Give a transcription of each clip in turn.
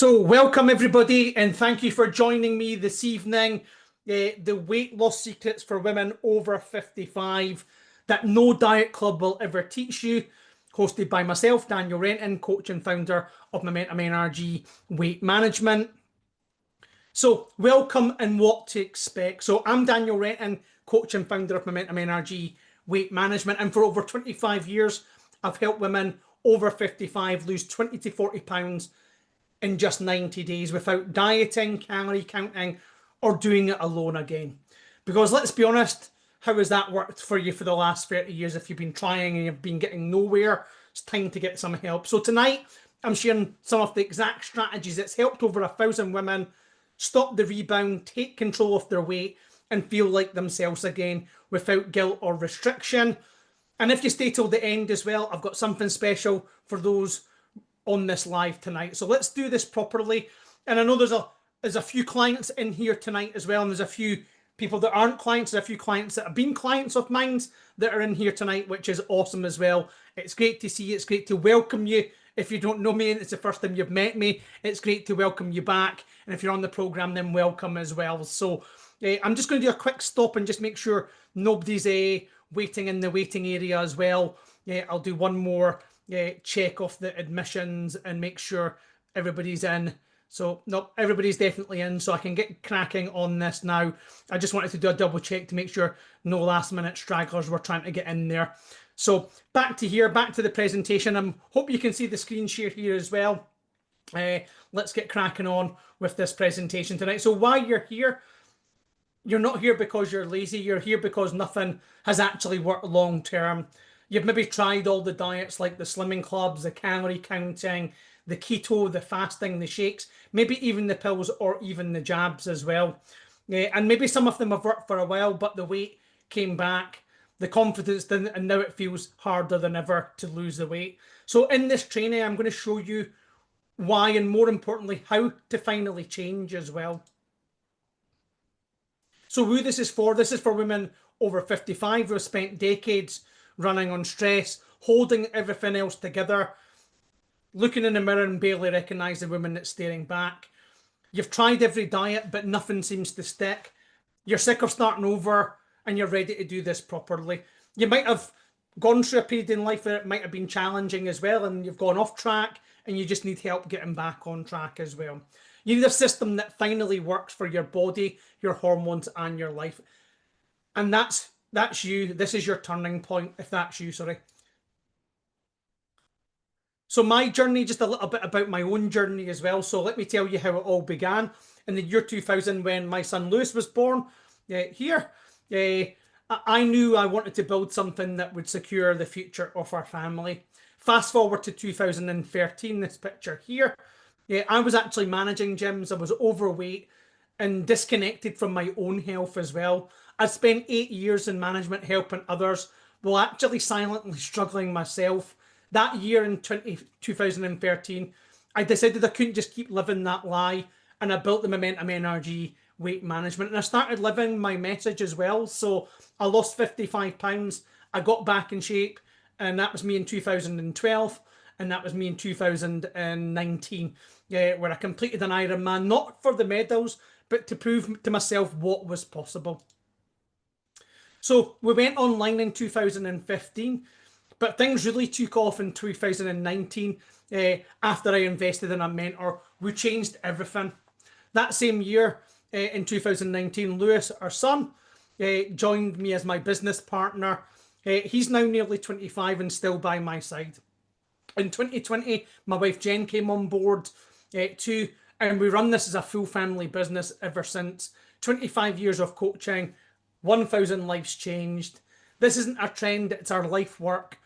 So, welcome everybody, and thank you for joining me this evening. The weight loss secrets for women over 55 that no diet club will ever teach you. Hosted by myself, Daniel Renton, coach and founder of Momentum NRG Weight Management. So, welcome and what to expect. So, I'm Daniel Renton, coach and founder of Momentum NRG Weight Management, and for over 25 years, I've helped women over 55 lose 20 to 40 pounds in just 90 days without dieting, calorie counting, or doing it alone again. Because let's be honest, how has that worked for you for the last 30 years? If you've been trying and you've been getting nowhere, it's time to get some help. So tonight, I'm sharing some of the exact strategies that's helped over 1,000 women stop the rebound, take control of their weight, and feel like themselves again without guilt or restriction. And if you stay till the end as well, I've got something special for those on this live tonight. So let's do this properly. And I know there's a few clients in here tonight as well, and there's a few people that aren't clients. There's a few clients that have been clients of mine that are in here tonight, which is awesome as well. It's great to see you. It's great to welcome you. If you don't know me and it's the first time you've met me, it's great to welcome you back. And if you're on the program, then welcome as well. So I'm just going to do a quick stop and just make sure nobody's waiting in the waiting area as well. I'll do one more check off the admissions and make sure everybody's in. So no, everybody's definitely in, so I can get cracking on this now. I just wanted to do a double check to make sure no last minute stragglers were trying to get in there. So back to here, back to the presentation. I hope you can see the screen share here as well. Let's get cracking on with this presentation tonight. So while you're here, you're not here because you're lazy. You're here because nothing has actually worked long term. You've maybe tried all the diets like the slimming clubs, the calorie counting, the keto, the fasting, the shakes, maybe even the pills or even the jabs as well. And maybe some of them have worked for a while, but the weight came back, the confidence didn't, and now it feels harder than ever to lose the weight. So in this training, I'm going to show you why, and more importantly, how to finally change as well. So who this is for women over 55 who have spent decades running on stress, holding everything else together, looking in the mirror and barely recognize the woman that's staring back. You've tried every diet, but nothing seems to stick. You're sick of starting over and you're ready to do this properly. You might have gone through a period in life where it might have been challenging as well, and you've gone off track and you just need help getting back on track as well. You need a system that finally works for your body, your hormones, and your life. And that's you. This is your turning point, if that's you, sorry. So my journey, just a little bit about my own journey as well. So let me tell you how it all began. In the year 2000, when my son Lewis was born, I knew I wanted to build something that would secure the future of our family. Fast forward to 2013, this picture here. I was actually managing gyms. I was overweight and disconnected from my own health as well. I spent 8 years in management helping others while actually silently struggling myself. That year in 2013, I decided I couldn't just keep living that lie, and I built the Momentum NRG Weight Management, and I started living my message as well. So I lost 55 pounds. I got back in shape, and that was me in 2012, and that was me in 2019, where I completed an Ironman, not for the medals, but to prove to myself what was possible. So we went online in 2015, but things really took off in 2019 after I invested in a mentor who changed everything. That same year, in 2019, Lewis, our son, joined me as my business partner. He's now nearly 25 and still by my side. In 2020, my wife Jen came on board too, and we run this as a full family business ever since. 25 years of coaching, 1,000 lives changed. This isn't a trend, it's our life work.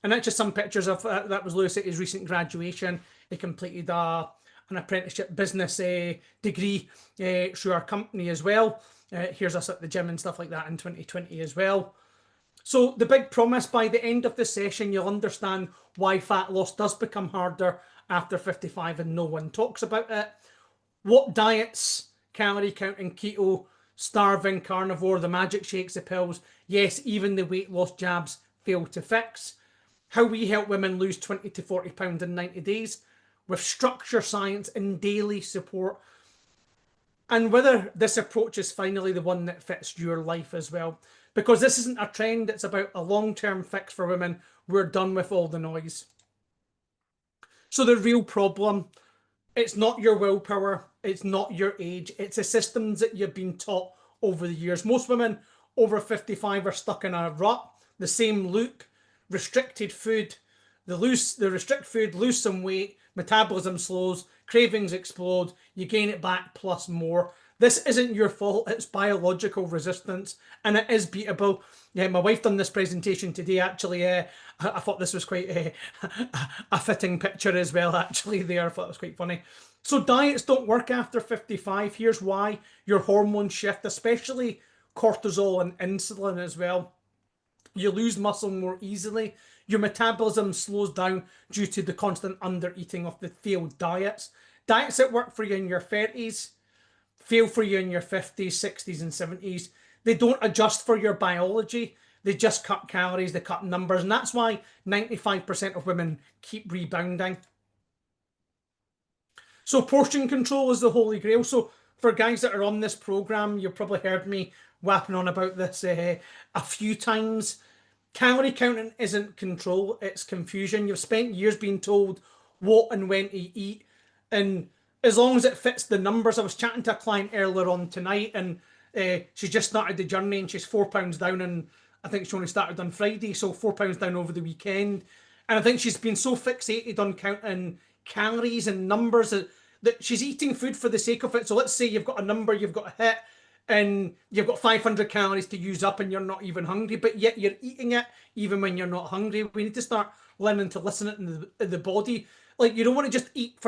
And that's just some pictures of that was Lewis at his recent graduation. He completed an apprenticeship business degree through our company as well. Here's us at the gym and stuff like that in 2020 as well. So the big promise, by the end of the session, you'll understand why fat loss does become harder after 55 and no one talks about it. What diets, calorie counting, keto, starving, carnivore, the magic shakes, the pills, yes, even the weight loss jabs fail to fix. How we help women lose 20 to 40 pounds in 90 days. with structure, science, and daily support. And whether this approach is finally the one that fits your life as well. Because this isn't a trend, it's about a long-term fix for women. We're done with all the noise. So the real problem, it's not your willpower, it's not your age, it's the systems that you've been taught over the years. Most women over 55 are stuck in a rut, the same look, restricted food, the restrict food, lose some weight, metabolism slows, cravings explode, you gain it back plus more. This isn't your fault, it's biological resistance, and it is beatable. Yeah, my wife done this presentation today, actually. I thought this was quite a fitting picture as well, actually, there. I thought it was quite funny. So diets don't work after 55. Here's why. Your hormones shift, especially cortisol and insulin as well. You lose muscle more easily. Your metabolism slows down due to the constant under-eating of the failed diets. Diets that work for you in your 30s fail for you in your 50s, 60s, and 70s. They don't adjust for your biology. They just cut calories, they cut numbers. And that's why 95% of women keep rebounding. So portion control is the holy grail. So for guys that are on this program, you've probably heard me wapping on about this a few times. Calorie counting isn't control, it's confusion. You've spent years being told what and when to eat, and as long as it fits the numbers. I was chatting to a client earlier on tonight, and she just started the journey, and she's 4 pounds down, and I think she only started on Friday, so 4 pounds down over the weekend. And I think she's been so fixated on counting calories and numbers that she's eating food for the sake of it. So let's say you've got a number you've got to hit, and you've got 500 calories to use up, and you're not even hungry, but yet you're eating it even when you're not hungry. We need to start learning to listen in the body. Like, you don't want to just eat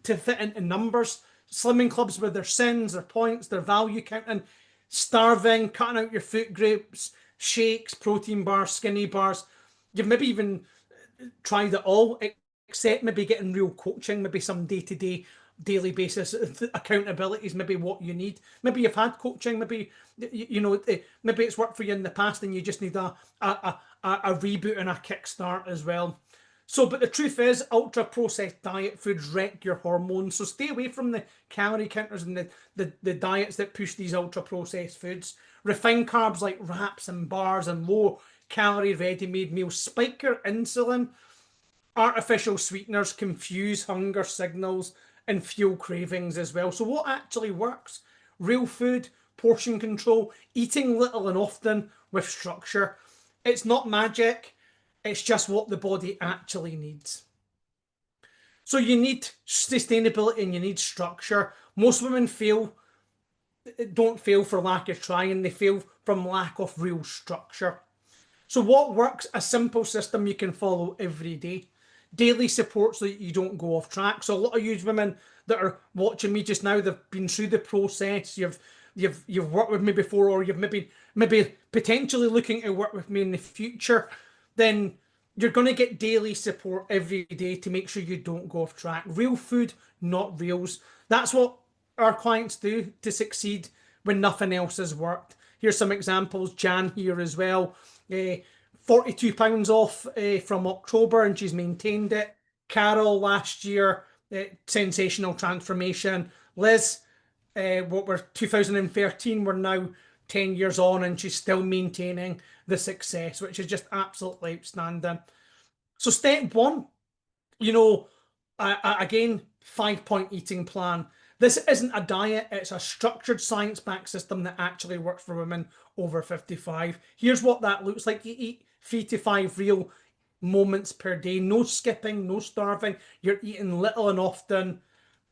to fit into numbers. Slimming clubs with their sins, their points, their value counting, starving, cutting out your food groups, shakes, protein bars, skinny bars. You've maybe even tried it all, except maybe getting real coaching, maybe some day-to-day, daily basis accountability is maybe what you need. Maybe you've had coaching, maybe maybe it's worked for you in the past, and you just need a reboot and a kickstart as well. So, but the truth is, ultra processed diet foods wreck your hormones. So stay away from the calorie counters and the diets that push these ultra processed foods. Refined carbs like wraps and bars and low calorie ready-made meals spike your insulin. Artificial sweeteners confuse hunger signals and fuel cravings as well. So what actually works? Real food, portion control, eating little and often with structure. It's not magic, it's just what the body actually needs. So you need sustainability and you need structure. Most women don't fail for lack of trying, they fail from lack of real structure. So what works? A simple system you can follow every day. Daily support so that you don't go off track. So a lot of you women that are watching me just now, they've been through the process, you've worked with me before, or you've maybe potentially looking to work with me in the future, then you're going to get daily support every day to make sure you don't go off track. Real food, not reels. That's what our clients do to succeed when nothing else has worked. Here's some examples. Jan here as well. 42 pounds off from October, and she's maintained it. Carol last year, sensational transformation. Liz, what were 2013, we're now 10 years on, and she's still maintaining the success, which is just absolutely outstanding. So step one, again, 5-point eating plan. This isn't a diet, it's a structured science-backed system that actually works for women over 55. Here's what that looks like. You eat 3 to 5 real moments per day. No skipping, no starving. You're eating little and often.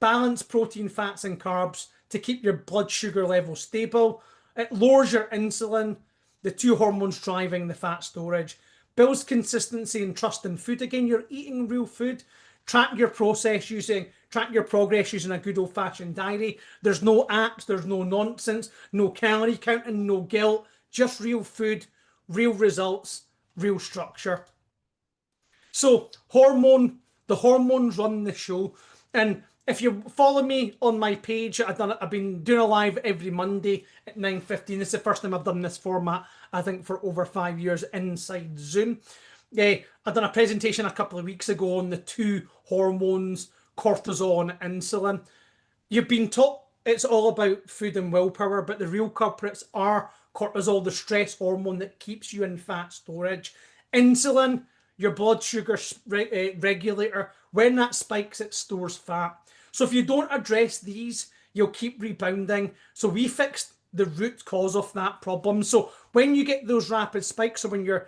Balance protein, fats, and carbs to keep your blood sugar level stable. It lowers your insulin, the two hormones driving the fat storage. Builds consistency and trust in food. Again, you're eating real food. Track your progress using a good old-fashioned diary. There's no apps, there's no nonsense, no calorie counting, no guilt, just real food, real results, real structure. So the hormones run the show. And if you follow me on my page, I've been doing a live every Monday at 9:15. This is the first time I've done this format, I think, for over 5 years inside Zoom. I've done a presentation a couple of weeks ago on the two hormones cortisol and insulin. You've been taught it's all about food and willpower, but the real culprits are cortisol, the stress hormone that keeps you in fat storage, insulin, your blood sugar regulator. When that spikes, it stores fat. So if you don't address these, you'll keep rebounding. So we fixed the root cause of that problem. So when you get those rapid spikes, so when you're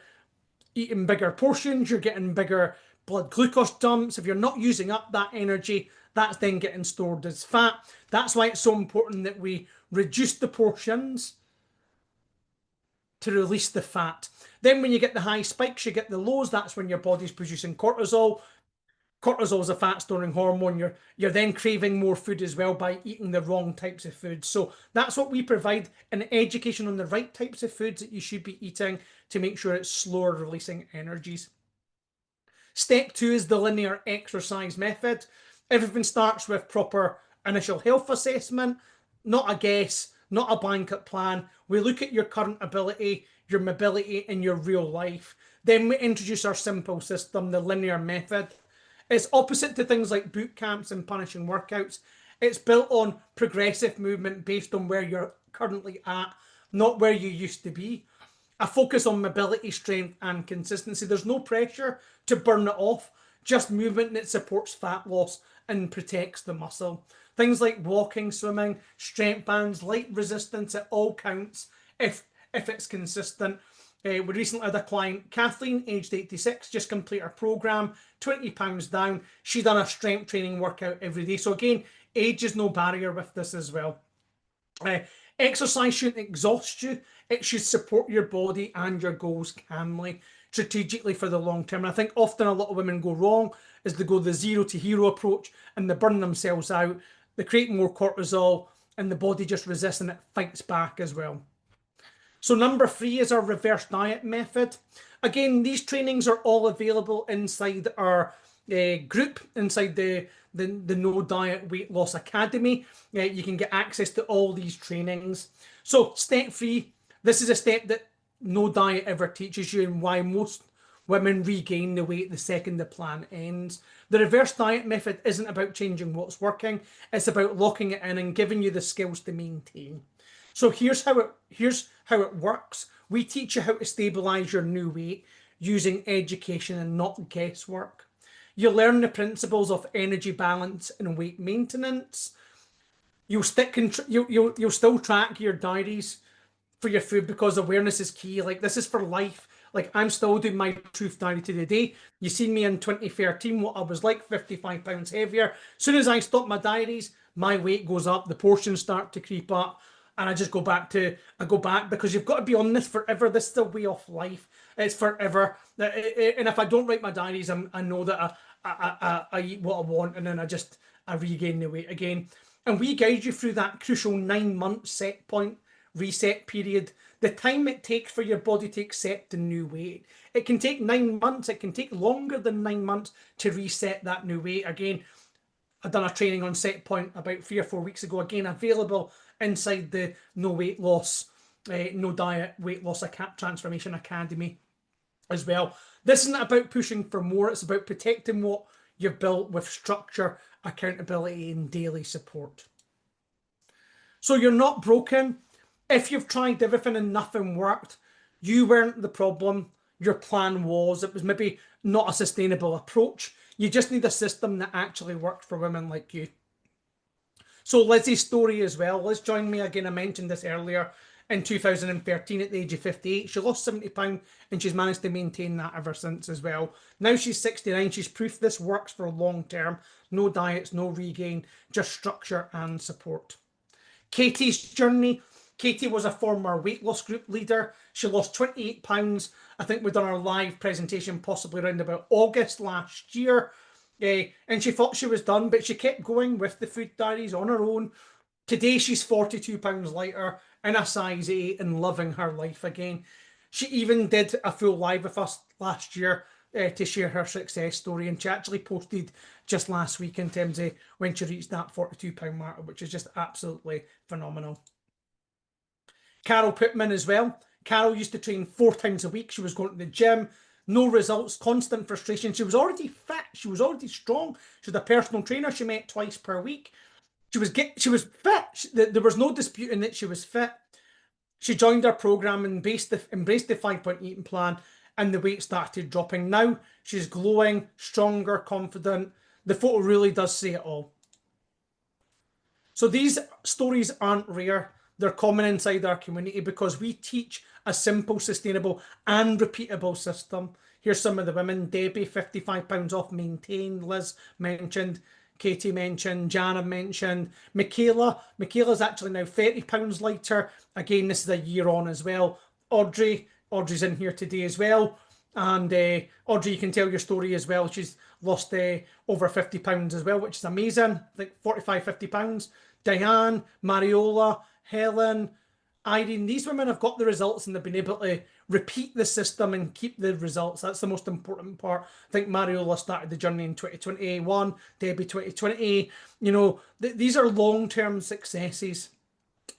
eating bigger portions, you're getting bigger blood glucose dumps. If you're not using up that energy, that's then getting stored as fat. That's why it's so important that we reduce the portions to release the fat. Then when you get the high spikes, you get the lows. That's when your body's producing cortisol. Cortisol is a fat storing hormone. You're then craving more food as well by eating the wrong types of food. So that's what we provide, an education on the right types of foods that you should be eating to make sure it's slower releasing energies. Step 2 is the linear exercise method. Everything starts with proper initial health assessment, not a guess, not a blanket plan. We look at your current ability, your mobility in your real life. Then we introduce our simple system, the linear method. It's opposite to things like boot camps and punishing workouts. It's built on progressive movement based on where you're currently at, not where you used to be. A focus on mobility, strength, and consistency. There's no pressure to burn it off, just movement that supports fat loss and protects the muscle. Things like walking, swimming, strength bands, light resistance, it all counts if it's consistent. We recently had a client, Kathleen, aged 86, just complete her program, 20 pounds down. She done a strength training workout every day. So again, age is no barrier with this as well. Exercise shouldn't exhaust you. It should support your body and your goals calmly, strategically for the long term. And I think often a lot of women go wrong is they go the zero to hero approach and they burn themselves out. They create more cortisol and the body just resists and it fights back as well. So number 3 is our reverse diet method. Again, these trainings are all available inside our group, inside the No Diet Weight Loss Academy. You can get access to all these trainings. So step 3, this is a step that no diet ever teaches you and why most women regain the weight the second the plan ends. The reverse diet method isn't about changing what's working. It's about locking it in and giving you the skills to maintain. So here's how it works. We teach you how to stabilize your new weight using education and not guesswork. You learn the principles of energy balance and weight maintenance. You'll still track your diaries for your food because awareness is key. Like this is for life. Like I'm still doing my truth diary to the day. You seen me in 2013, what I was like, 55 pounds heavier. As soon as I stop my diaries, my weight goes up, the portions start to creep up. And I just go back because you've got to be on this forever. This is a way of life. It's forever. And if I don't write my diaries, I know that I eat what I want and then I regain the weight again. And we guide you through that crucial 9-month set point reset period. The time it takes for your body to accept the new weight. It can take 9 months. It can take longer than 9 months to reset that new weight. Again, I've done a training on set point about 3 or 4 weeks ago. Again, available inside the No Diet Weight Loss Transformation Academy as well. This isn't about pushing for more. It's about protecting what you've built with structure, accountability, and daily support. So you're not broken. If you've tried everything and nothing worked, you weren't the problem. Your plan was. It was maybe not a sustainable approach. You just need a system that actually works for women like you. So Lizzie's story as well. Liz joined me again. I mentioned this earlier. In 2013, at the age of 58, she lost 70 pounds and she's managed to maintain that ever since as well. Now she's 69. She's proof this works for long term. No diets, no regain, just structure and support. Katie's journey. Katie was a former weight loss group leader. She lost 28 pounds. I think we've done our live presentation possibly around about August last year. And she thought she was done, but she kept going with the food diaries on her own. Today, she's 42 pounds lighter in a size 8 and loving her life again. She even did a full live with us last year to share her success story. And she actually posted just last week in terms of when she reached that 42 pound mark, which is just absolutely phenomenal. Carol Pittman as well. Carol used to train 4 times a week. She was going to the gym, no results, constant frustration. She was already fit. She was already strong. She had a personal trainer she met twice per week. She was fit. There was no disputing that she was fit. She joined our program and embraced the 5-point eating plan, and the weight started dropping. Now she's glowing, stronger, confident. The photo really does say it all. So these stories aren't rare. They're common inside our community because we teach a simple, sustainable and repeatable system. Here's some of the women. Debbie, 55 pounds off, maintained. Liz mentioned. Katie mentioned. Jana mentioned. Michaela's actually now 30 pounds lighter. Again, this is a year on as well. Audrey's in here today as well. And Audrey, you can tell your story as well. She's lost over 50 pounds as well, which is amazing. I think 45, 50 pounds. Diane, Mariola, Helen, Irene, these women have got the results and they've been able to repeat the system and keep the results. That's the most important part. I think Mariola started the journey in 2021, Debbie 2020. You know, these are long-term successes.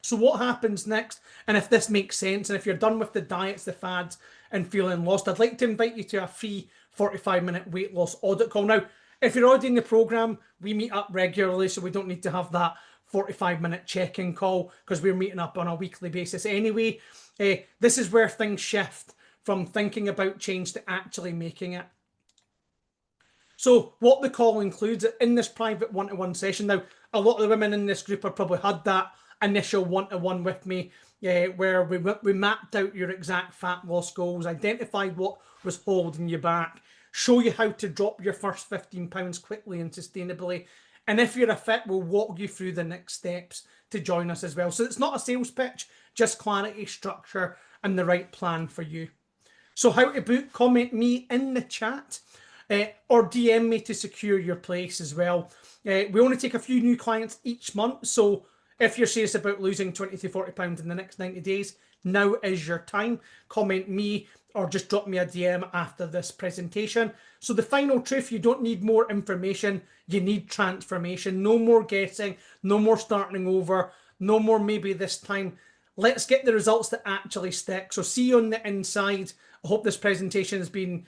So what happens next? And if this makes sense, and if you're done with the diets, the fads, and feeling lost, I'd like to invite you to a free 45-minute weight loss audit call. Now, if you're already in the program, we meet up regularly, so we don't need to have that 45-minute check-in call because we're meeting up on a weekly basis anyway. This is where things shift from thinking about change to actually making it. So what the call includes in this private one-to-one session. Now, a lot of the women in this group have probably had that initial one-to-one with me where we mapped out your exact fat loss goals, identified what was holding you back, show you how to drop your first 15 pounds quickly and sustainably. And if you're a fit, we'll walk you through the next steps to join us as well. So it's not a sales pitch, just clarity, structure, and the right plan for you. So how to book, comment me in the chat or DM me to secure your place as well. We only take a few new clients each month. So if you're serious about losing 20 to 40 pounds in the next 90 days, now is your time. Comment me or just drop me a DM after this presentation. So the final truth, you don't need more information, you need transformation. No more guessing, no more starting over, no more maybe this time. Let's get the results that actually stick. So see you on the inside. I hope this presentation has been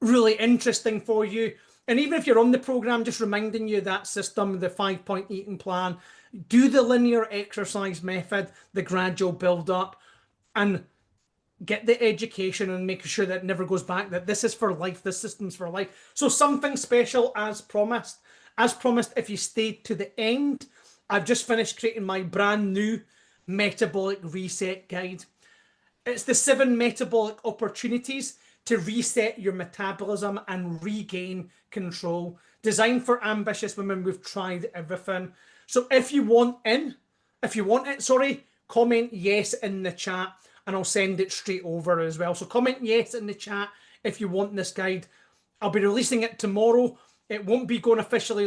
really interesting for you. And even if you're on the program, just reminding you that system, the 5-point eating plan, do the linear exercise method, the gradual build up, and get the education and make sure that it never goes back, that this is for life, this system's for life. So something special as promised. As promised, if you stayed to the end, I've just finished creating my brand new metabolic reset guide. It's the 7 metabolic opportunities to reset your metabolism and regain control. Designed for ambitious women, we've tried everything. So if you want it, comment yes in the chat and I'll send it straight over as well. So comment yes in the chat if you want this guide. I'll be releasing it tomorrow. It won't be going officially